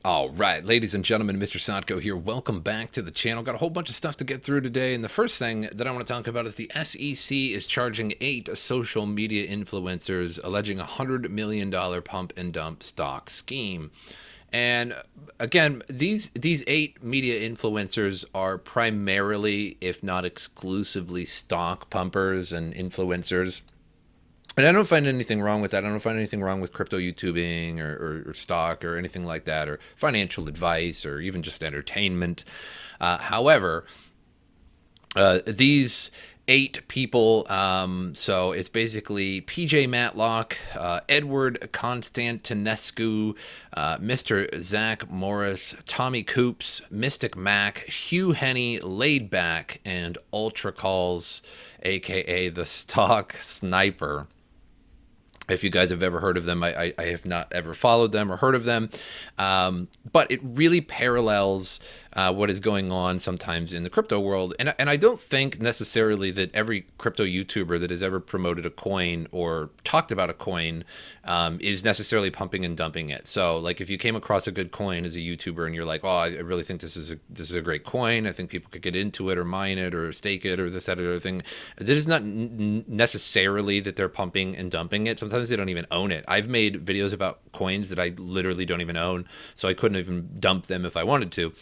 All right, ladies and gentlemen, MrSotko here. Welcome back to the channel. Got a whole bunch of stuff to get through today. And the first thing that I want to talk about is the SEC is charging 8 social media influencers, alleging $100 million pump and dump stock scheme. And again, these 8 media influencers are primarily, if not exclusively, stock pumpers and influencers. And I don't find anything wrong with that. I don't find anything wrong with crypto YouTubing or stock or anything like that, or financial advice, or even just entertainment. However, these 8 people, so it's basically PJ Matlock, Edward Constantinescu, Mr. Zach Morris, Tommy Coops, Mystic Mac, Hugh Henney, Laid Back, and Ultra Calls, aka the Stock Sniper. If you guys have ever heard of them, I have not ever followed them or heard of them. But it really parallels what is going on sometimes in the crypto world. And I don't think necessarily that every crypto YouTuber that has ever promoted a coin or talked about a coin is necessarily pumping and dumping it. So like if you came across a good coin as a YouTuber and you're like, oh, I really think this is a great coin. I think people could get into it or mine it or stake it or this, that, or other thing. That is not necessarily that they're pumping and dumping it. Sometimes they don't even own it. I've made videos about coins that I literally don't even own, so I couldn't even dump them if I wanted to.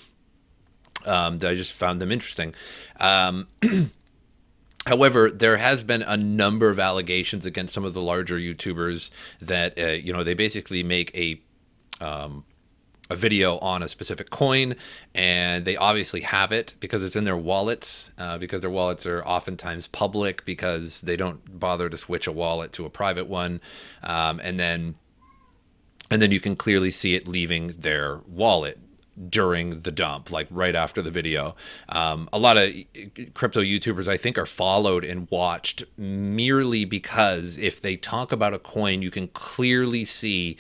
That I just found them interesting. However, there has been a number of allegations against some of the larger YouTubers that they basically make a video on a specific coin, and they obviously have it because it's in their wallets, because their wallets are oftentimes public because they don't bother to switch a wallet to a private one, and then you can clearly see it leaving their wallet during the dump, like right after the video. A lot of crypto YouTubers, I think, are followed and watched merely because if they talk about a coin, you can clearly see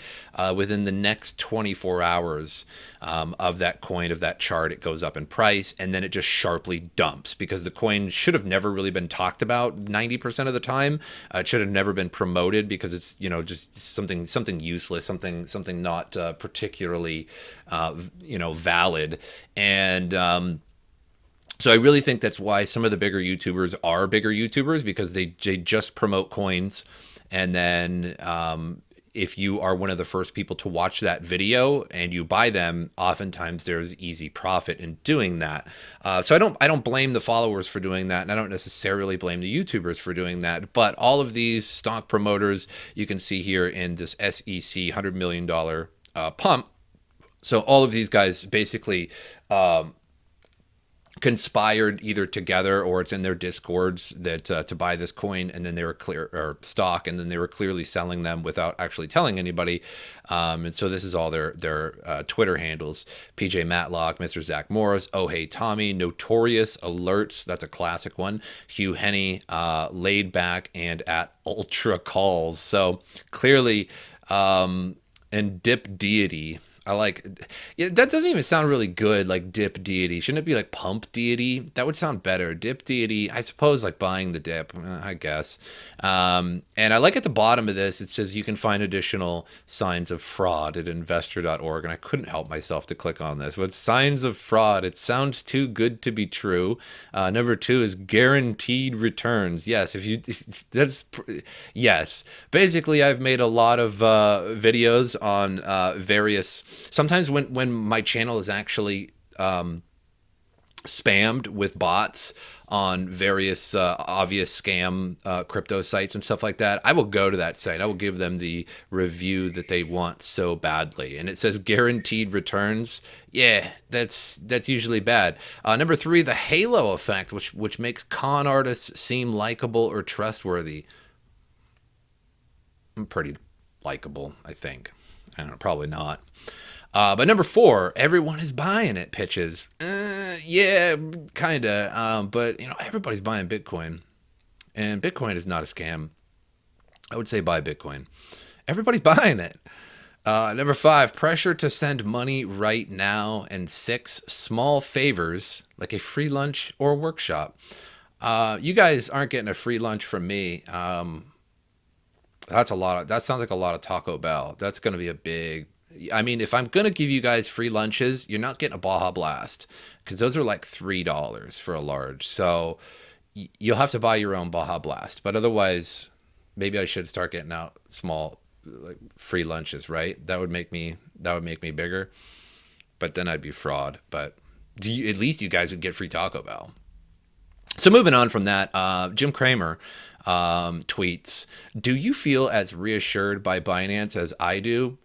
within the next 24 hours of that coin, of that chart, it goes up in price, and then it just sharply dumps because the coin should have never really been talked about 90% of the time. It should have never been promoted because it's just something useless, something not particularly valid. And so I really think that's why some of the bigger YouTubers are bigger YouTubers, because they just promote coins. And then if you are one of the first people to watch that video and you buy them, oftentimes there's easy profit in doing that. So I don't blame the followers for doing that, and I don't necessarily blame the YouTubers for doing that. But all of these stock promoters, you can see here in this SEC $100 million pump. So all of these guys basically conspired either together, or it's in their discords, that to buy this coin, and then they were stock, and then they were clearly selling them without actually telling anybody. And so this is all their Twitter handles: PJ Matlock, Mr. Zach Morris, Oh Hey Tommy, Notorious Alerts, that's a classic one, Hugh Henney, Laid Back, and at Ultra Calls. So clearly, and Dip Deity. That doesn't even sound really good, like dip deity. Shouldn't it be like pump deity? That would sound better. Dip deity, I suppose, like buying the dip, I guess. And I like at the bottom of this, it says you can find additional signs of fraud at investor.org. And I couldn't help myself to click on this. But signs of fraud, it sounds too good to be true. Number 2 is guaranteed returns. Yes, yes. Basically, I've made a lot of videos on various. Sometimes when my channel is actually spammed with bots on various obvious scam crypto sites and stuff like that, I will go to that site. I will give them the review that they want so badly, and it says guaranteed returns. Yeah, that's usually bad. Number 3, the halo effect, which makes con artists seem likable or trustworthy. I'm pretty likable, I think. I don't know, probably not. But number 4, everyone is buying it pitches. Yeah, kind of. But, everybody's buying Bitcoin. And Bitcoin is not a scam. I would say buy Bitcoin. Everybody's buying it. Number 5, pressure to send money right now. And 6, small favors, like a free lunch or a workshop. You guys aren't getting a free lunch from me. That sounds like a lot of Taco Bell. That's going to be a big I mean, if I'm going to give you guys free lunches, you're not getting a Baja Blast because those are like $3 for a large. So you'll have to buy your own Baja Blast. But otherwise, maybe I should start getting out small, like free lunches, right? That would make me bigger. But then I'd be fraud. But at least you guys would get free Taco Bell. So moving on from that, Jim Cramer tweets, "Do you feel as reassured by Binance as I do?"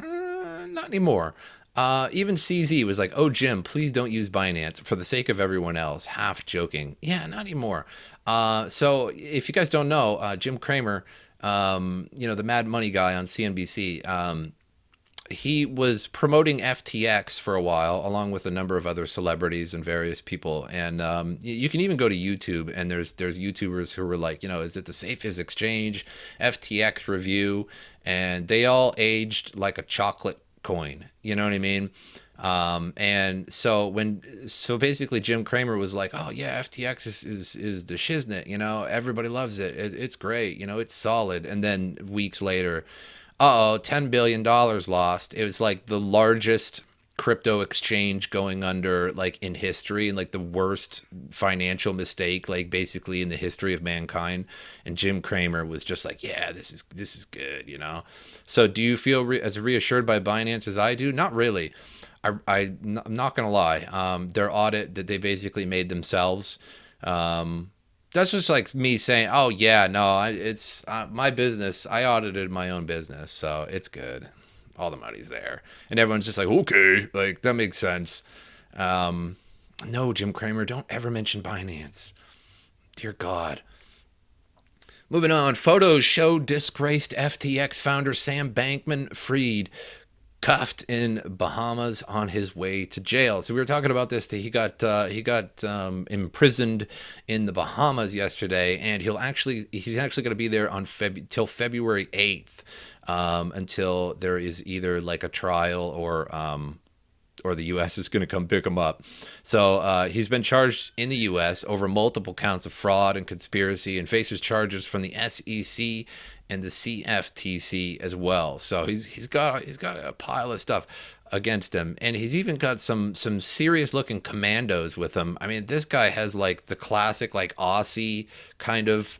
Not anymore. Even CZ was like, "Oh, Jim, please don't use Binance for the sake of everyone else." Half joking. Yeah, not anymore. So if you guys don't know, Jim Cramer, the Mad Money guy on CNBC, he was promoting FTX for a while, along with a number of other celebrities and various people. And you can even go to YouTube, and there's YouTubers who were like, is it the safest exchange? FTX review, and they all aged like a chocolate coin. You know what I mean? And so basically Jim Cramer was like, "Oh yeah, FTX is the shiznit. Everybody loves it. It's great. It's solid." And then weeks later, $10 billion lost. It was like the largest crypto exchange going under, like, in history, and like the worst financial mistake, like, basically in the history of mankind. And Jim Cramer was just like, "Yeah, this is good," So do you feel as reassured by Binance as I do? Not really. I'm not gonna lie. Their audit that they basically made themselves, that's just like me saying, "Oh yeah, no, it's my business. I audited my own business, so it's good. All the money's there." And everyone's just like, "Okay, like that makes sense." No, Jim Cramer, don't ever mention Binance. Dear God. Moving on, photos show disgraced FTX founder Sam Bankman-Fried cuffed in Bahamas on his way to jail. So we were talking about this. He got imprisoned in the Bahamas yesterday, and he's actually going to be there on till February 8th, until there is either like a trial or the U.S. is going to come pick him up. So he's been charged in the U.S. over multiple counts of fraud and conspiracy, and faces charges from the SEC and the CFTC as well. So he's got a pile of stuff against him, and he's even got some serious looking commandos with him. I mean, this guy has like the classic like Aussie kind of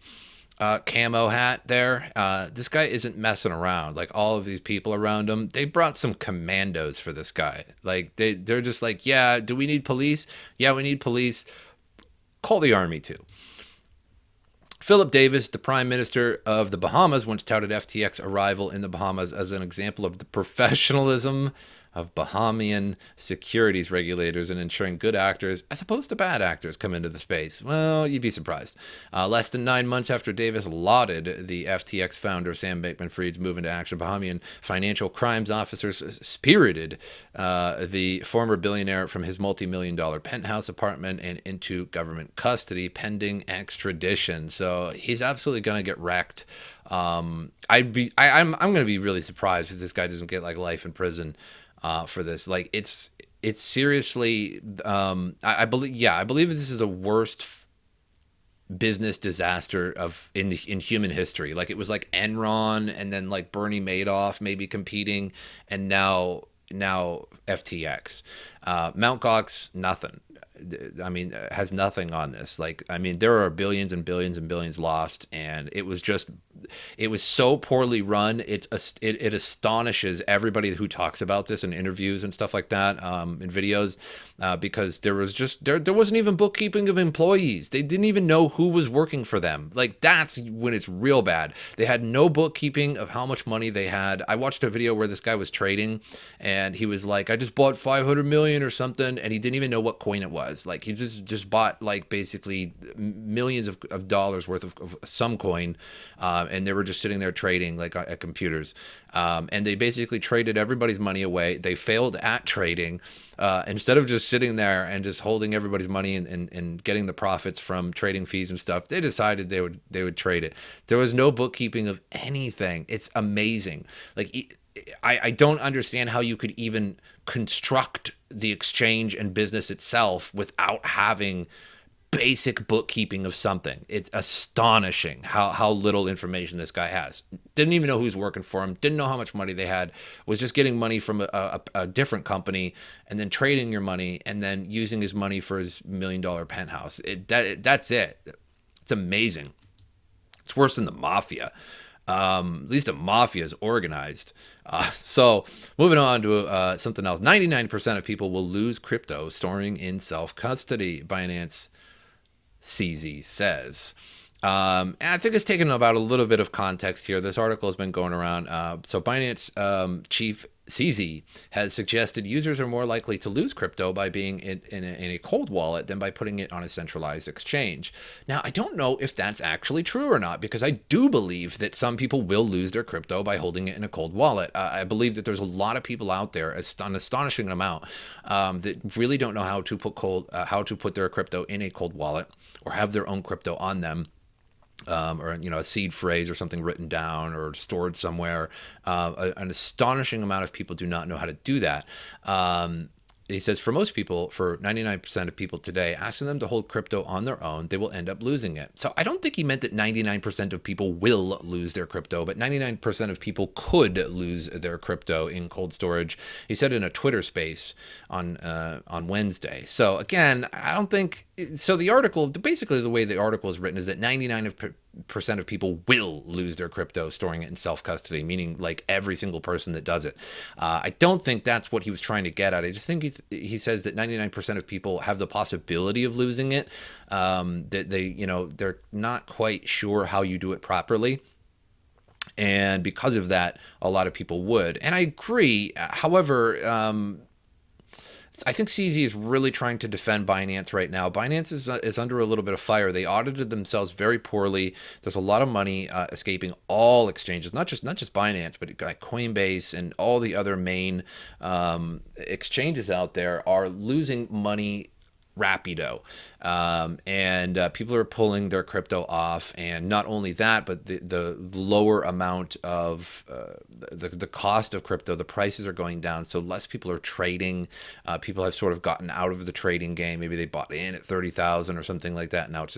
camo hat there. This guy isn't messing around. Like, all of these people around him, they brought some commandos for this guy. Like, they're just like, "Yeah, do we need police? Yeah, we need police. Call the army too." Philip Davis, the Prime Minister of the Bahamas, once touted FTX arrival in the Bahamas as an example of the professionalism of Bahamian securities regulators in ensuring good actors, as opposed to bad actors, come into the space. Well, you'd be surprised. Less than 9 months after Davis lauded the FTX founder Sam Bankman-Fried's move into action, Bahamian financial crimes officers spirited the former billionaire from his multi-million-dollar penthouse apartment and into government custody pending extradition. So he's absolutely going to get wrecked. I'm going to be really surprised if this guy doesn't get like life in prison for this. Like, it's seriously, I believe this is the worst business disaster in human history. Like, it was like Enron, and then like Bernie Madoff maybe competing, and now FTX. Mt. Gox, nothing. I mean, has nothing on this. Like, I mean, there are billions and billions and billions lost, and it was so poorly run. It astonishes everybody who talks about this in interviews and stuff like that, in videos, because there wasn't even bookkeeping of employees. They didn't even know who was working for them. Like, that's when it's real bad. They had no bookkeeping of how much money they had. I watched a video where this guy was trading, and he was like, "I just bought 500 million or something," and he didn't even know what coin it was. Like, he just bought like basically millions of dollars worth of some coin, and they were just sitting there trading like at computers, and they basically traded everybody's money away. They failed at trading. Instead of just sitting there and just holding everybody's money and getting the profits from trading fees and stuff, they decided they would trade it. There was no bookkeeping of anything. It's amazing. Like, I don't understand how you could even construct the exchange and business itself without having basic bookkeeping of something. It's astonishing how little information this guy has. Didn't even know who was working for him, didn't know how much money they had, was just getting money from a different company and then trading your money and then using his money for his $1 million penthouse. That's it. It's amazing. It's worse than the mafia. At least a mafia is organized. So moving on to something else. 99% of people will lose crypto storing in self-custody, Binance CZ says. And I think it's taken about a little bit of context here. This article has been going around. So Binance chief CZ has suggested users are more likely to lose crypto by being in a cold wallet than by putting it on a centralized exchange. Now, I don't know if that's actually true or not, because I do believe that some people will lose their crypto by holding it in a cold wallet. I believe that there's a lot of people out there, an astonishing amount, that really don't know how to put their crypto in a cold wallet or have their own crypto on them. Or a seed phrase or something written down or stored somewhere. An astonishing amount of people do not know how to do that. He says for most people, for 99% of people today, asking them to hold crypto on their own, they will end up losing it. So I don't think he meant that 99% of people will lose their crypto, but 99% of people could lose their crypto in cold storage. He said in a Twitter space on Wednesday. So again, I don't think so. The article, basically the way the article is written is that 99% of people will lose their crypto storing it in self-custody, meaning like every single person that does it. I don't think that's what he was trying to get at. I just think he says that 99% of people have the possibility of losing it, that they're not quite sure how you do it properly. And because of that, a lot of people would. And I agree. However, I think CZ is really trying to defend Binance right now. Binance is under a little bit of fire. They audited themselves very poorly. There's a lot of money escaping all exchanges, not just Binance, but Coinbase and all the other main exchanges out there are losing money rapido, and people are pulling their crypto off. And not only that, but the lower amount of the cost of crypto, the prices are going down, so less people are trading. People have sort of gotten out of the trading game. Maybe they bought in at 30,000 or something like that. Now it's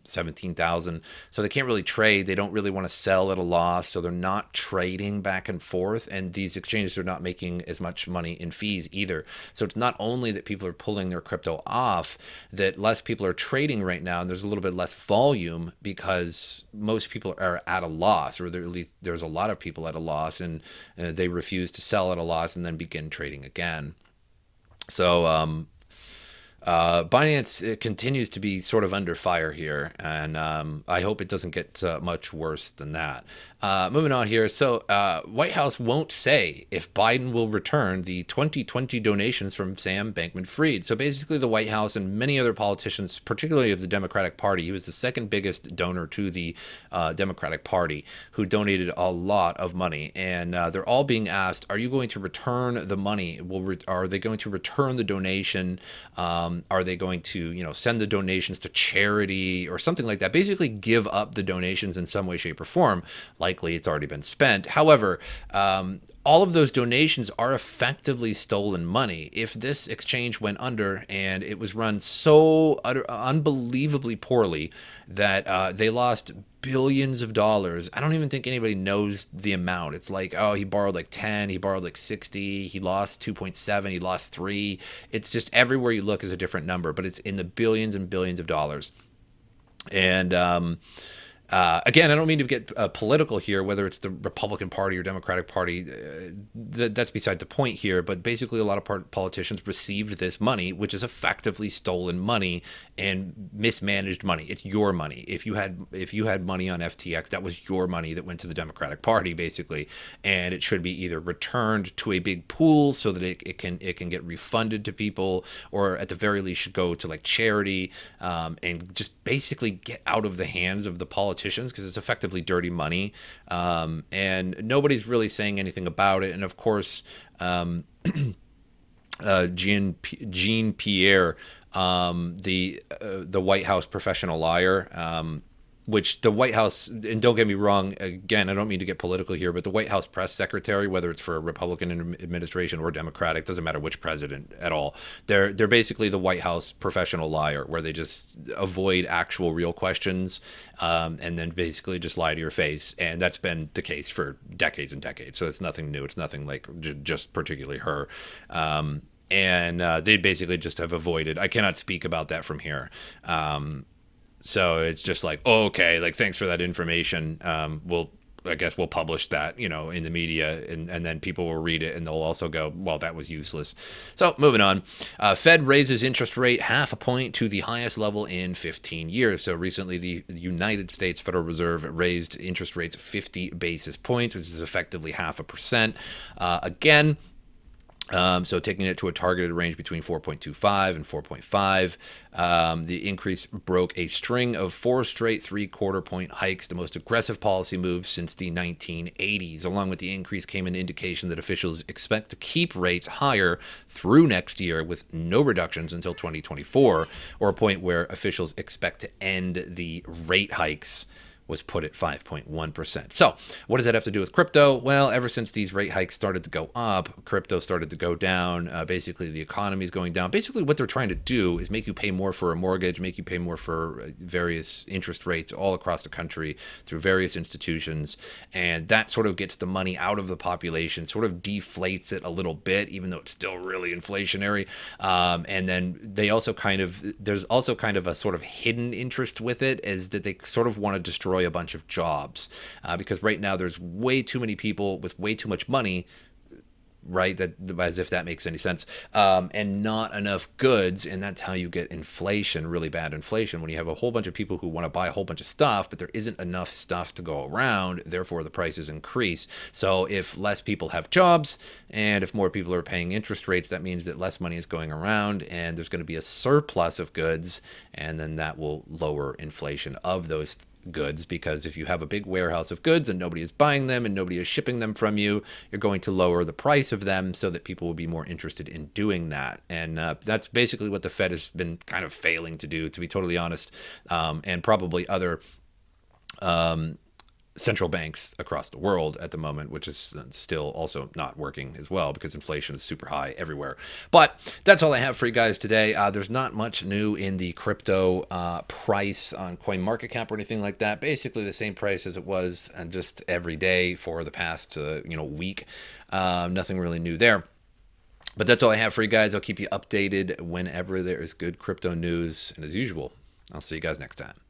17,000, so they can't really trade. They don't really want to sell at a loss, so they're not trading back and forth. And these exchanges are not making as much money in fees either. So it's not only that people are pulling their crypto off, that less people are trading right now, and there's a little bit less volume because most people are at a loss, or at least there's a lot of people at a loss, and they refuse to sell at a loss and then begin trading again. So Binance continues to be sort of under fire here, and I hope it doesn't get much worse than that. Moving on here. So White House won't say if Biden will return the 2020 donations from Sam Bankman-Fried. So basically the White House and many other politicians, particularly of the Democratic Party, he was the second biggest donor to the Democratic Party, who donated a lot of money. And they're all being asked, are you going to return the money? Are they going to return the donation? Are they going to, send the donations to charity or something like that? Basically give up the donations in some way, shape, or form. Likely it's already been spent. However, all of those donations are effectively stolen money. If this exchange went under and it was run so unbelievably poorly that they lost billions of dollars, I don't even think anybody knows the amount. It's like, oh, he borrowed like 10, he borrowed like 60, he lost 2.7, he lost 3. It's just everywhere you look is a different number, but it's in the billions and billions of dollars. And again, I don't mean to get political here, whether it's the Republican Party or Democratic Party. That's beside the point here. But basically, a lot of politicians received this money, which is effectively stolen money and mismanaged money. It's your money. If you had money on FTX, that was your money that went to the Democratic Party, basically, and it should be either returned to a big pool so that it can get refunded to people, or at the very least should go to like charity, and just basically get out of the hands of the politicians, because it's effectively dirty money, and nobody's really saying anything about it. And of course, Jean Pierre, the White House professional liar, which the White House, and don't get me wrong, again, I don't mean to get political here, but the White House press secretary, whether it's for a Republican administration or Democratic, doesn't matter which president at all, they're basically the White House professional liar, where they just avoid actual real questions, and then basically just lie to your face. And that's been the case for decades and decades. So it's nothing new. It's nothing like just particularly her. And they basically just have avoided. I cannot speak about that from here. So it's just like, oh, okay, like, thanks for that information. I guess we'll publish that, in the media, and then people will read it and they'll also go, well, that was useless. So moving on, Fed raises interest rate 0.5 point to the highest level in 15 years. So recently the United States Federal Reserve raised interest rates 50 basis points, which is effectively 0.5%. Again, so taking it to a targeted range between 4.25 and 4.5. The increase broke a string of 4 straight 3/4 point hikes, the most aggressive policy moves since the 1980s. Along with the increase came an indication that officials expect to keep rates higher through next year with no reductions until 2024, or a point where officials expect to end the rate hikes was put at 5.1%. So what does that have to do with crypto? Well, ever since these rate hikes started to go up, crypto started to go down. Basically, the economy is going down. Basically, what they're trying to do is make you pay more for a mortgage, make you pay more for various interest rates all across the country through various institutions. And that sort of gets the money out of the population, sort of deflates it a little bit, even though it's still really inflationary. And then there's also kind of a sort of hidden interest with it, is that they sort of want to destroy a bunch of jobs, because right now there's way too many people with way too much money, right? That, as if that makes any sense, and not enough goods, and that's how you get inflation, really bad inflation, when you have a whole bunch of people who want to buy a whole bunch of stuff, but there isn't enough stuff to go around, therefore the prices increase. So if less people have jobs, and if more people are paying interest rates, that means that less money is going around, and there's going to be a surplus of goods, and then that will lower inflation of those goods, because if you have a big warehouse of goods and nobody is buying them and nobody is shipping them from you, you're going to lower the price of them so that people will be more interested in doing that. And that's basically what the Fed has been kind of failing to do, to be totally honest, and probably other central banks across the world at the moment, which is still also not working as well, because inflation is super high everywhere. But that's all I have for you guys today. There's not much new in the crypto price on CoinMarketCap or anything like that. Basically the same price as it was just every day for the past week. Nothing really new there. But that's all I have for you guys. I'll keep you updated whenever there is good crypto news. And as usual, I'll see you guys next time.